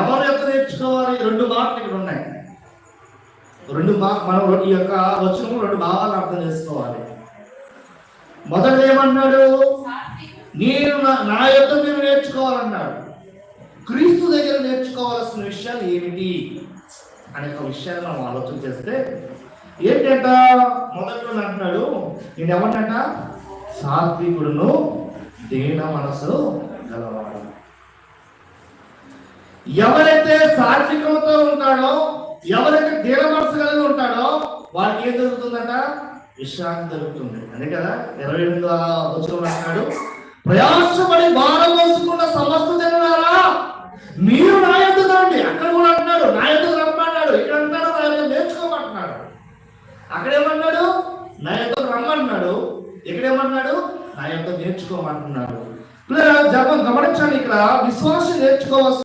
ఎవరి యొక్క నేర్చుకోవాలి? రెండు మాటలు ఇక్కడ ఉన్నాయి. మనం ఈ యొక్క వచనం రెండు భాగాలు అర్థం చేసుకోవాలి. మొదటి ఏమన్నాడు? నేను నా యొక్క మీరు నేర్చుకోవాలన్నాడు. క్రీస్తు దగ్గర నేర్చుకోవాల్సిన విషయాలు ఏమిటి అనే ఒక విషయాన్ని మనం ఆలోచన చేస్తే ఏంటంట, మొదట్లో అంటున్నాడు, నేను ఎవరినంట? సాత్వికుడును దీన మనసు గలవాడు. ఎవరైతే సాత్వికంతో ఉంటాడో, ఎవరైతే దీన మనసు కలిగి ఉంటాడో వాడికి ఏం దొరుకుతుందంట? విశ్రాంతి దొరుకుతుంది. అదే కదా 28వ వచనంలో అంటున్నాడు, ప్రయాసపడి భారం మోసుకున్న సమస్త జనులారా మీరు నా యొద్దకు రండి. అక్కడ కూడా అంటున్నాడు నా యొద్దకు రమ్మన్నాడు. ఇక్కడ అంటాడు నా యొద్దకు నేర్చుకోమంటున్నాడు. అక్కడేమన్నాడు? నా యొద్దకు రమ్మన్నాడు. ఇక్కడేమన్నాడు? నా యొద్దకు నేర్చుకోమంటున్నాడు. గమనించండి, ఇక్కడ విశ్వాసం నేర్చుకోవాల్సి